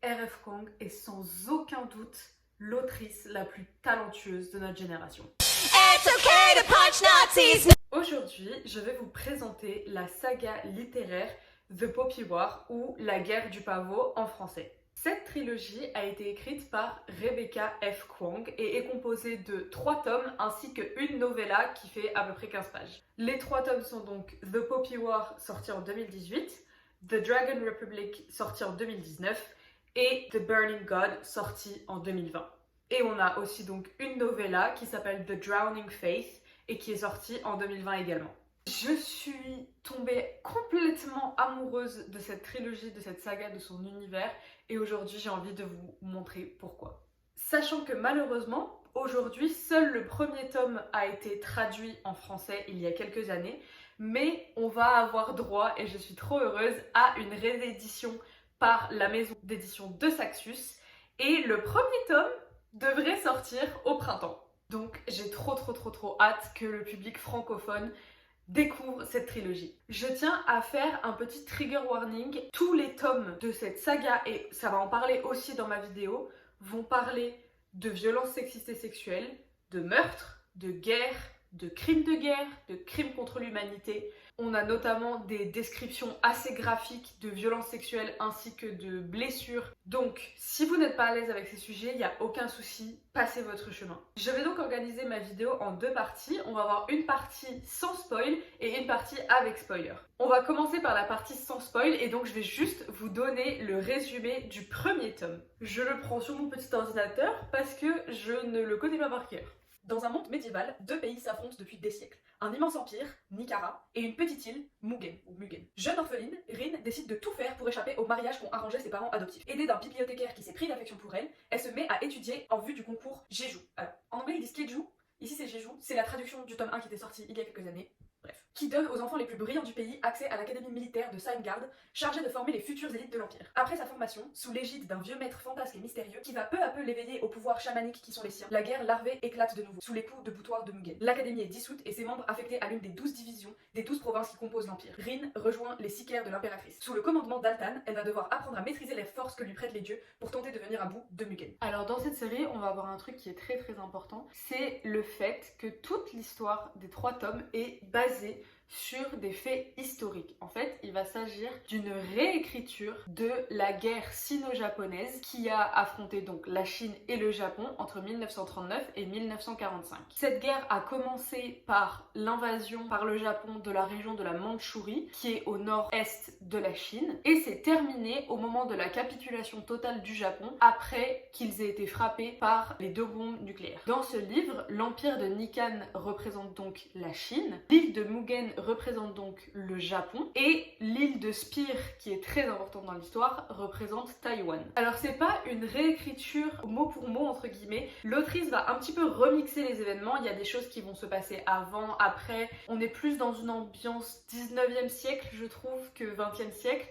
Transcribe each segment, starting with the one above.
R.F. Kuang est sans aucun doute l'autrice la plus talentueuse de notre génération. It's okay to punch Nazis. Aujourd'hui, je vais vous présenter la saga littéraire The Poppy War ou La guerre du pavot en français. Cette trilogie a été écrite par Rebecca F. Kuang et est composée de 3 tomes ainsi qu'une novella qui fait à peu près 15 pages. Les 3 tomes sont donc The Poppy War sorti en 2018, The Dragon Republic sorti en 2019 et The Burning God sorti en 2020. Et on a aussi donc une novella qui s'appelle The Drowning Faith et qui est sortie en 2020 également. Je suis tombée complètement amoureuse de cette trilogie, de cette saga, de son univers et aujourd'hui j'ai envie de vous montrer pourquoi. Sachant que malheureusement, aujourd'hui, seul le premier tome a été traduit en français il y a quelques années, mais on va avoir droit, et je suis trop heureuse, à une réédition par la maison d'édition de Saxus et le premier tome devrait sortir au printemps. Donc j'ai trop hâte que le public francophone découvre cette trilogie. Je tiens à faire un petit trigger warning. Tous les tomes de cette saga, et ça va en parler aussi dans ma vidéo, vont parler de violences sexistes et sexuelles, de meurtres, de guerre, de crimes contre l'humanité. On a notamment des descriptions assez graphiques de violences sexuelles ainsi que de blessures. Donc, si vous n'êtes pas à l'aise avec ces sujets, il n'y a aucun souci, passez votre chemin. Je vais donc organiser ma vidéo en 2 parties. On va avoir une partie sans spoil et une partie avec spoiler. On va commencer par la partie sans spoil et donc je vais juste vous donner le résumé du premier tome. Je le prends sur mon petit ordinateur parce que je ne le connais pas par cœur. Dans un monde médiéval, 2 pays s'affrontent depuis des siècles. Un immense empire, Nikara, et une petite île, Mugen. Jeune orpheline, Rin décide de tout faire pour échapper au mariage qu'ont arrangé ses parents adoptifs. Aidée d'un bibliothécaire qui s'est pris d'affection pour elle, elle se met à étudier en vue du concours Jeju. Alors, en anglais ils disent Keju, ici c'est Jeju, c'est la traduction du tome 1 qui était sorti il y a quelques années. Bref. Qui donne aux enfants les plus brillants du pays accès à l'académie militaire de Seingard, chargée de former les futures élites de l'Empire. Après sa formation, sous l'égide d'un vieux maître fantasque et mystérieux qui va peu à peu l'éveiller aux pouvoirs chamaniques qui sont les siens, la guerre larvée éclate de nouveau, sous les coups de boutoir de Mugen. L'académie est dissoute et ses membres affectés à l'une des 12 divisions des 12 provinces qui composent l'Empire. Rin rejoint les Sicaires de l'impératrice. Sous le commandement d'Altan, elle va devoir apprendre à maîtriser les forces que lui prêtent les dieux pour tenter de venir à bout de Mugen. Alors dans cette série, on va avoir un truc qui est très important, c'est le fait que toute l'histoire des 3 tomes est basée sur des faits historiques. En fait, il va s'agir d'une réécriture de la guerre sino-japonaise qui a affronté donc la Chine et le Japon entre 1939 et 1945. Cette guerre a commencé par l'invasion par le Japon de la région de la Mandchourie, qui est au nord-est de la Chine, et s'est terminée au moment de la capitulation totale du Japon, après qu'ils aient été frappés par les 2 bombes nucléaires. Dans ce livre, l'empire de Nikkan représente donc la Chine, l'île de Mugen représente donc le Japon et l'île de Spire, qui est très importante dans l'histoire, représente Taïwan. Alors c'est pas une réécriture mot pour mot entre guillemets, l'autrice va un petit peu remixer les événements, il y a des choses qui vont se passer avant, après, on est plus dans une ambiance 19e siècle je trouve que 20e siècle.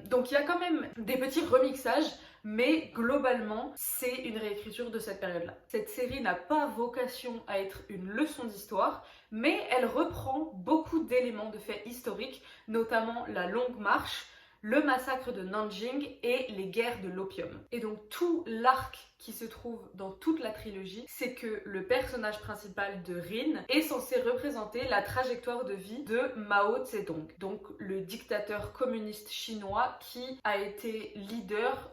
Donc il y a quand même des petits remixages, mais globalement c'est une réécriture de cette période-là. Cette série n'a pas vocation à être une leçon d'histoire, mais elle reprend beaucoup d'éléments de faits historiques, notamment la Longue Marche, le massacre de Nanjing et les guerres de l'opium. Et donc tout l'arc qui se trouve dans toute la trilogie, c'est que le personnage principal de Rin est censé représenter la trajectoire de vie de Mao Zedong, donc le dictateur communiste chinois qui a été leader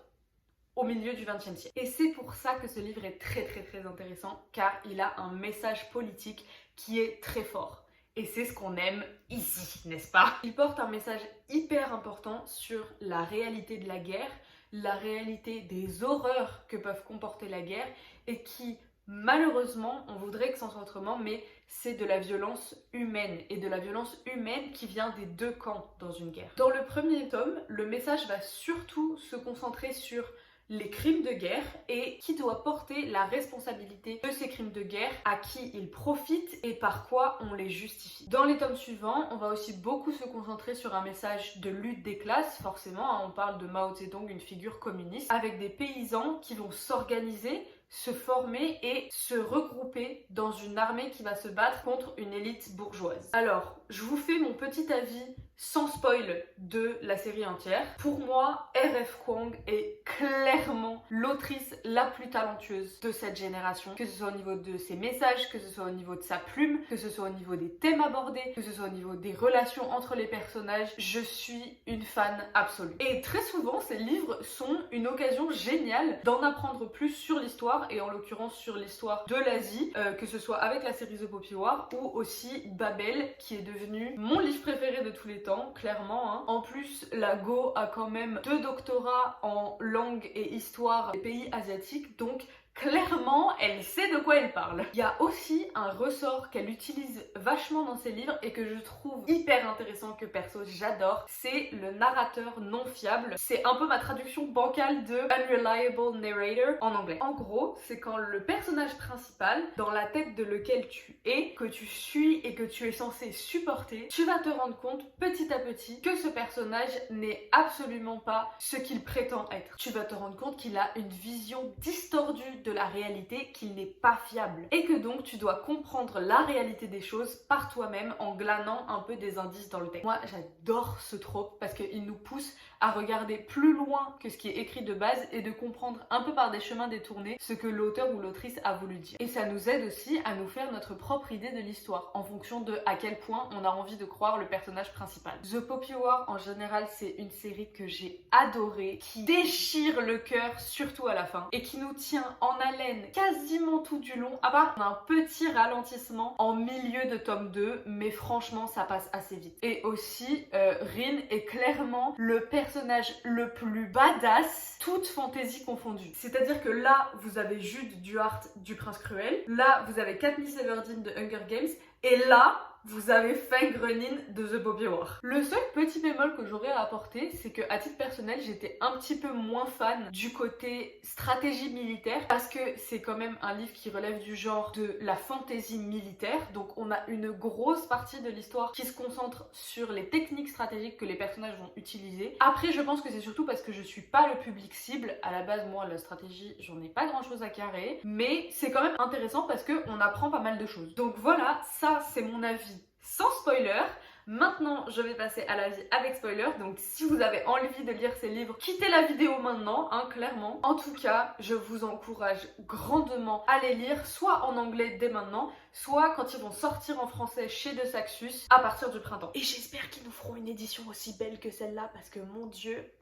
au milieu du XXe siècle. Et c'est pour ça que ce livre est très intéressant, car il a un message politique qui est très fort. Et c'est ce qu'on aime ici, n'est-ce pas? Il porte un message hyper important sur la réalité de la guerre, la réalité des horreurs que peuvent comporter la guerre et qui, malheureusement, on voudrait que ça soit autrement, mais c'est de la violence humaine et de la violence humaine qui vient des 2 camps dans une guerre. Dans le premier tome, le message va surtout se concentrer sur les crimes de guerre et qui doit porter la responsabilité de ces crimes de guerre, à qui ils profitent et par quoi on les justifie. Dans les tomes suivants, on va aussi beaucoup se concentrer sur un message de lutte des classes, forcément, on parle de Mao Zedong, une figure communiste, avec des paysans qui vont s'organiser, se former et se regrouper dans une armée qui va se battre contre une élite bourgeoise. Alors, je vous fais mon petit avis sans spoil de la série entière. Pour moi, R.F. Kuang est clairement l'autrice la plus talentueuse de cette génération, que ce soit au niveau de ses messages, que ce soit au niveau de sa plume, que ce soit au niveau des thèmes abordés, que ce soit au niveau des relations entre les personnages. Je suis une fan absolue. Et très souvent, ces livres sont une occasion géniale d'en apprendre plus sur l'histoire, et en l'occurrence sur l'histoire de l'Asie, que ce soit avec la série The Poppy War ou aussi Babel, qui est devenu mon livre préféré de tous les temps, clairement. Hein. En plus, la Go a quand même 2 doctorats en langue et histoire des pays asiatiques, donc clairement, elle sait de quoi elle parle. Il y a aussi un ressort qu'elle utilise vachement dans ses livres et que je trouve hyper intéressant, que perso j'adore, c'est le narrateur non fiable. C'est un peu ma traduction bancale de Unreliable Narrator en anglais. En gros, c'est quand le personnage principal, dans la tête de lequel tu es, que tu suis et que tu es censé supporter, tu vas te rendre compte petit à petit que ce personnage n'est absolument pas ce qu'il prétend être. Tu vas te rendre compte qu'il a une vision distordue de la réalité, qu'il n'est pas fiable, et que donc tu dois comprendre la réalité des choses par toi-même en glanant un peu des indices dans le texte. Moi j'adore ce trope parce qu'il nous pousse à regarder plus loin que ce qui est écrit de base et de comprendre un peu par des chemins détournés ce que l'auteur ou l'autrice a voulu dire. Et ça nous aide aussi à nous faire notre propre idée de l'histoire en fonction de à quel point on a envie de croire le personnage principal. The Poppy War en général, c'est une série que j'ai adorée, qui déchire le cœur surtout à la fin et qui nous tient en haleine quasiment tout du long, à part un petit ralentissement en milieu de tome 2, mais franchement ça passe assez vite. Et aussi Rin est clairement le personnage le plus badass, toute fantaisie confondue. C'est-à-dire que là vous avez Jude Duhart du Prince Cruel, là vous avez Katniss Everdeen de Hunger Games, et là vous avez Feng Renin de The Poppy War. Le seul petit bémol que j'aurais à apporter, c'est que à titre personnel, j'étais un petit peu moins fan du côté stratégie militaire, parce que c'est quand même un livre qui relève du genre de la fantasy militaire, donc on a une grosse partie de l'histoire qui se concentre sur les techniques stratégiques que les personnages vont utiliser. Après, je pense que c'est surtout parce que je suis pas le public cible. À la base, moi, la stratégie, j'en ai pas grand chose à carrer, mais c'est quand même intéressant parce qu'on apprend pas mal de choses. Donc voilà, ça c'est mon avis sans spoiler. Maintenant, je vais passer à l'avis avec spoiler, donc si vous avez envie de lire ces livres, quittez la vidéo maintenant, hein, clairement. En tout cas, je vous encourage grandement à les lire, soit en anglais dès maintenant, soit quand ils vont sortir en français chez De Saxus à partir du printemps. Et j'espère qu'ils nous feront une édition aussi belle que celle-là, parce que mon Dieu...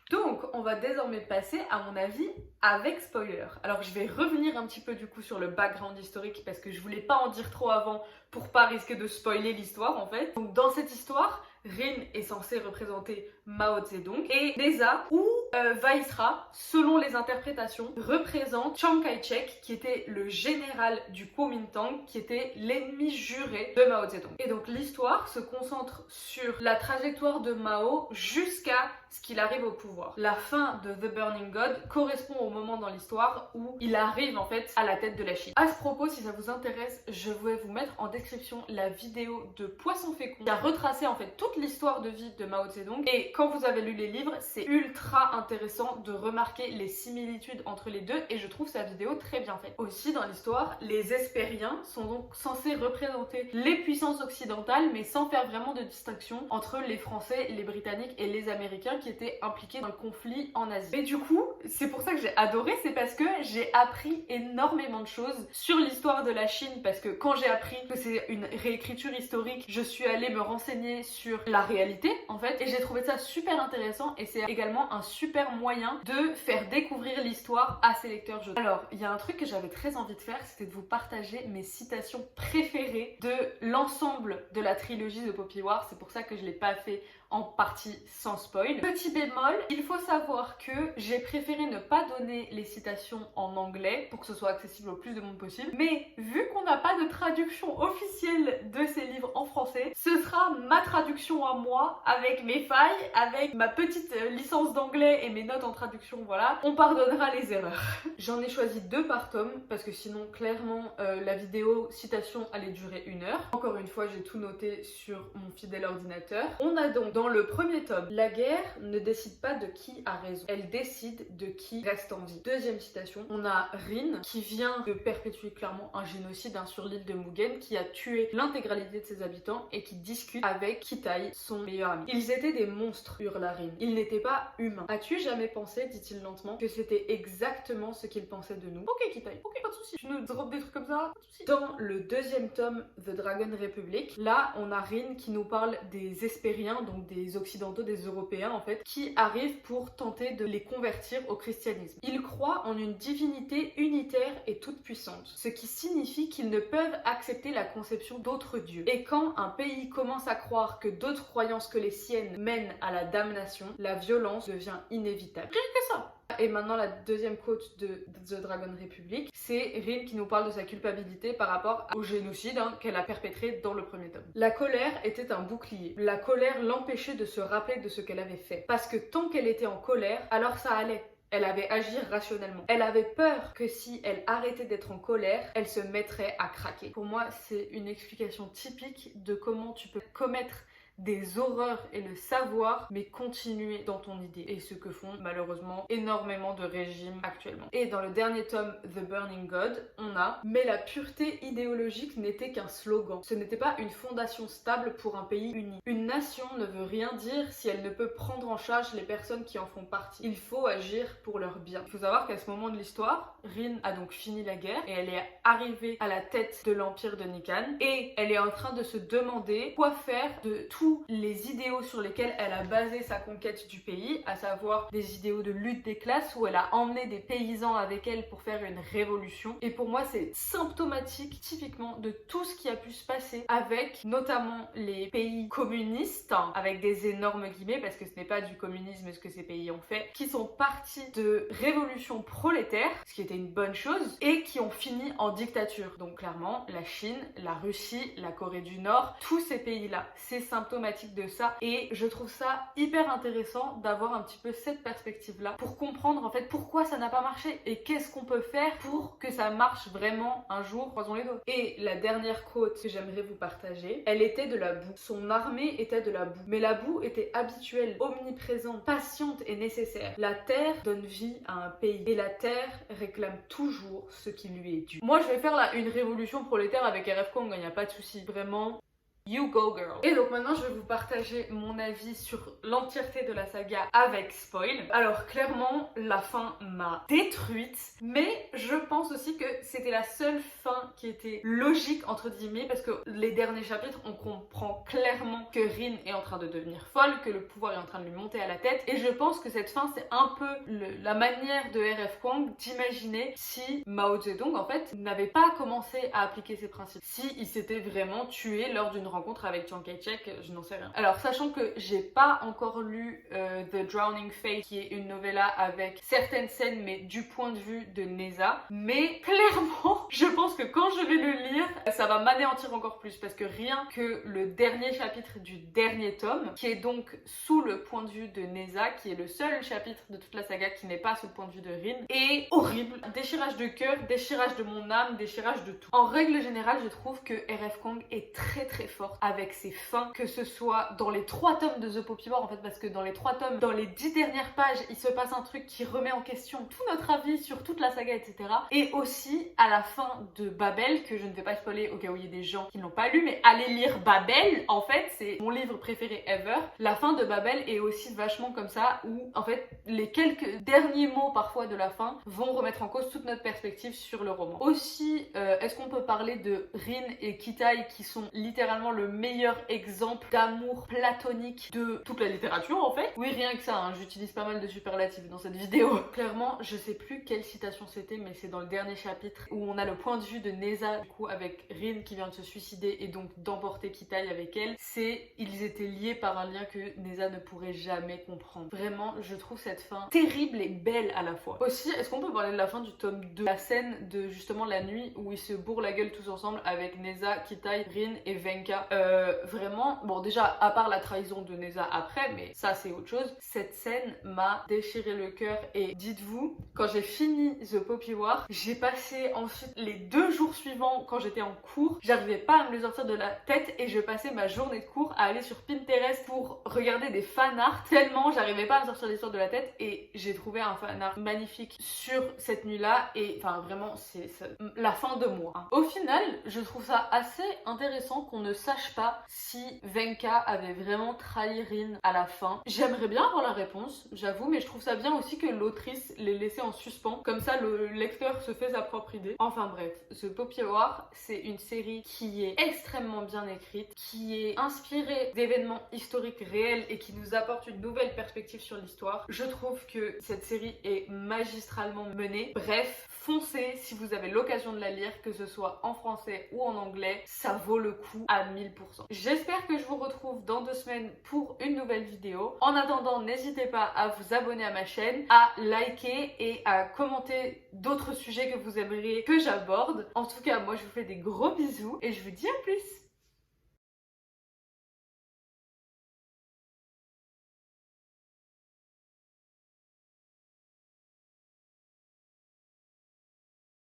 Donc, on va désormais passer à mon avis avec spoiler. Alors, je vais revenir un petit peu du coup sur le background historique parce que je voulais pas en dire trop avant pour pas risquer de spoiler l'histoire en fait. Donc, dans cette histoire, Rin est censé représenter Mao Zedong et Neza ou Vaisra, selon les interprétations, représente Chiang Kai-shek qui était le général du Kuomintang, qui était l'ennemi juré de Mao Zedong. Et donc l'histoire se concentre sur la trajectoire de Mao jusqu'à ce qu'il arrive au pouvoir. La fin de The Burning God correspond au moment dans l'histoire où il arrive en fait à la tête de la Chine. À ce propos, si ça vous intéresse, je vais vous mettre en description la vidéo de Poisson Fécond qui a retracé en fait toute l'histoire de vie de Mao Zedong, et quand vous avez lu les livres, c'est ultra intéressant de remarquer les similitudes entre les deux, et je trouve sa vidéo très bien faite. Aussi dans l'histoire, les Hespériens sont donc censés représenter les puissances occidentales, mais sans faire vraiment de distinction entre les Français, les Britanniques et les Américains qui étaient impliqués dans le conflit en Asie. Et du coup, c'est pour ça que j'ai adoré, c'est parce que j'ai appris énormément de choses sur l'histoire de la Chine, parce que quand j'ai appris que c'est une réécriture historique, je suis allée me renseigner sur la réalité en fait, et j'ai trouvé ça super intéressant, et c'est également un super moyen de faire découvrir l'histoire à ses lecteurs jeunes. Alors, il y a un truc que j'avais très envie de faire, c'était de vous partager mes citations préférées de l'ensemble de la trilogie de Poppy War. C'est pour ça que je l'ai pas fait en partie sans spoil. Petit bémol, il faut savoir que j'ai préféré ne pas donner les citations en anglais pour que ce soit accessible au plus de monde possible, mais vu qu'on n'a pas de traduction officielle de ces livres en français, ce sera ma traduction à moi, avec mes failles, avec ma petite licence d'anglais et mes notes en traduction, voilà. On pardonnera les erreurs. J'en ai choisi 2 par tome, parce que sinon, clairement, la vidéo citation allait durer 1 heure. Encore une fois, j'ai tout noté sur mon fidèle ordinateur. On a donc Dans le premier tome, la guerre ne décide pas de qui a raison, elle décide de qui reste en vie. Deuxième citation, on a Rin qui vient de perpétuer clairement un génocide sur l'île de Mugen, qui a tué l'intégralité de ses habitants et qui discute avec Kitai, son meilleur ami. Ils étaient des monstres, hurla Rin. Ils n'étaient pas humains. As-tu jamais pensé, dit-il lentement, que c'était exactement ce qu'ils pensaient de nous? Ok Kitai, ok, pas de soucis. Tu nous drops des trucs comme ça, pas de soucis. Dans le deuxième tome, The Dragon Republic, là on a Rin qui nous parle des Hespériens, donc des Occidentaux, des Européens en fait, qui arrivent pour tenter de les convertir au christianisme. Ils croient en une divinité unitaire et toute puissante, ce qui signifie qu'ils ne peuvent accepter la conception d'autres dieux. Et quand un pays commence à croire que d'autres croyances que les siennes mènent à la damnation, la violence devient inévitable. Rien que ça. Et maintenant la deuxième quote de The Dragon Republic, c'est Rin qui nous parle de sa culpabilité par rapport au génocide qu'elle a perpétré dans le premier tome. La colère était un bouclier. La colère l'empêchait de se rappeler de ce qu'elle avait fait. Parce que tant qu'elle était en colère, alors ça allait. Elle avait agi rationnellement. Elle avait peur que si elle arrêtait d'être en colère, elle se mettrait à craquer. Pour moi, c'est une explication typique de comment tu peux commettre des horreurs et le savoir, mais continuer dans ton idée. Et ce que font malheureusement énormément de régimes actuellement. Et dans le dernier tome, The Burning God, on a « Mais la pureté idéologique n'était qu'un slogan. Ce n'était pas une fondation stable pour un pays uni. Une nation ne veut rien dire si elle ne peut prendre en charge les personnes qui en font partie. Il faut agir pour leur bien. » Il faut savoir qu'à ce moment de l'histoire, Rin a donc fini la guerre et elle est arrivée à la tête de l'empire de Nikan. Et elle est en train de se demander quoi faire de tous les idéaux sur lesquels elle a basé sa conquête du pays, à savoir des idéaux de lutte des classes où elle a emmené des paysans avec elle pour faire une révolution. Et pour moi, c'est symptomatique typiquement de tout ce qui a pu se passer avec notamment les pays communistes, avec des énormes guillemets parce que ce n'est pas du communisme ce que ces pays ont fait, qui sont partis de révolutions prolétaires, ce qui était une bonne chose, et qui ont fini en dictature. Donc clairement, la Chine, la Russie, la Corée du Nord, tous ces pays-là, c'est symptomatique de ça et je trouve ça hyper intéressant d'avoir un petit peu cette perspective là pour comprendre en fait pourquoi ça n'a pas marché et qu'est-ce qu'on peut faire pour que ça marche vraiment un jour, croisons les doigts. Et la dernière quote que j'aimerais vous partager, elle était de la boue. Son armée était de la boue, mais la boue était habituelle, omniprésente, patiente et nécessaire. La terre donne vie à un pays et la terre réclame toujours ce qui lui est dû. Moi je vais faire là une révolution prolétaire avec RF Kong, il n'y a pas de souci, vraiment. You go girl. Et donc maintenant je vais vous partager mon avis sur l'entièreté de la saga avec spoil. Alors clairement la fin m'a détruite, mais je pense aussi que c'était la seule fin qui était logique entre guillemets parce que les derniers chapitres on comprend clairement que Rin est en train de devenir folle, que le pouvoir est en train de lui monter à la tête et je pense que cette fin c'est un peu la manière de RF Kuang d'imaginer si Mao Zedong en fait n'avait pas commencé à appliquer ses principes, si il s'était vraiment tué lors d'une rencontre avec Chiang Kai-shek, je n'en sais rien. Alors sachant que j'ai pas encore lu The Drowning Face qui est une novella avec certaines scènes mais du point de vue de Neza, mais clairement je pense que quand je vais le lire ça va m'anéantir encore plus parce que rien que le dernier chapitre du dernier tome qui est donc sous le point de vue de Neza, qui est le seul chapitre de toute la saga qui n'est pas sous le point de vue de Rin, est horrible. Déchirage de cœur, déchirage de mon âme, déchirage de tout. En règle générale je trouve que RF Kuang est très très forte avec ses fins, que ce soit dans les 3 tomes de The Poppy War en fait, parce que dans les 3 tomes, dans les 10 dernières pages, il se passe un truc qui remet en question tout notre avis sur toute la saga, etc. Et aussi à la fin de Babel, que je ne vais pas spoiler au cas où il y a des gens qui ne l'ont pas lu, mais allez lire Babel, en fait, c'est mon livre préféré ever. La fin de Babel est aussi vachement comme ça, où en fait, les quelques derniers mots parfois de la fin vont remettre en cause toute notre perspective sur le roman. Aussi, est-ce qu'on peut parler de Rin et Kitai qui sont littéralement le meilleur exemple d'amour platonique de toute la littérature en fait? Oui, rien que ça, hein, j'utilise pas mal de superlatifs dans cette vidéo. Clairement, je sais plus quelle citation c'était, mais c'est dans le dernier chapitre où on a le point de vue de Neza, du coup avec Rin qui vient de se suicider et donc d'emporter Kitai avec elle. C'est ils étaient liés par un lien que Neza ne pourrait jamais comprendre. Vraiment, je trouve cette fin terrible et belle à la fois. Aussi, est-ce qu'on peut parler de la fin du tome 2? La scène de justement la nuit où ils se bourrent la gueule tous ensemble avec Neza, Kitai, Rin et Venka. manga. Vraiment, bon déjà à part la trahison de Neza après, mais ça c'est autre chose, cette scène m'a déchiré le cœur et dites-vous, quand j'ai fini The Poppy War, j'ai passé ensuite les 2 jours suivants quand j'étais en cours, j'arrivais pas à me le sortir de la tête et je passais ma journée de cours à aller sur Pinterest pour regarder des fanarts tellement j'arrivais pas à me sortir l'histoire de la tête et j'ai trouvé un fanart magnifique sur cette nuit-là et enfin vraiment c'est la fin de moi. Hein. Au final, je trouve ça assez intéressant qu'on ne sache pas si Venka avait vraiment trahi Rin à la fin. J'aimerais bien avoir la réponse, j'avoue, mais je trouve ça bien aussi que l'autrice l'ait laissé en suspens, comme ça le lecteur se fait sa propre idée. Enfin bref, The Poppy War, c'est une série qui est extrêmement bien écrite, qui est inspirée d'événements historiques réels et qui nous apporte une nouvelle perspective sur l'histoire. Je trouve que cette série est magistralement menée. Bref, foncez si vous avez l'occasion de la lire, que ce soit en français ou en anglais, ça vaut le coup à 1000%. J'espère que je vous retrouve dans 2 semaines pour une nouvelle vidéo. En attendant, n'hésitez pas à vous abonner à ma chaîne, à liker et à commenter d'autres sujets que vous aimeriez que j'aborde. En tout cas, moi je vous fais des gros bisous et je vous dis à plus.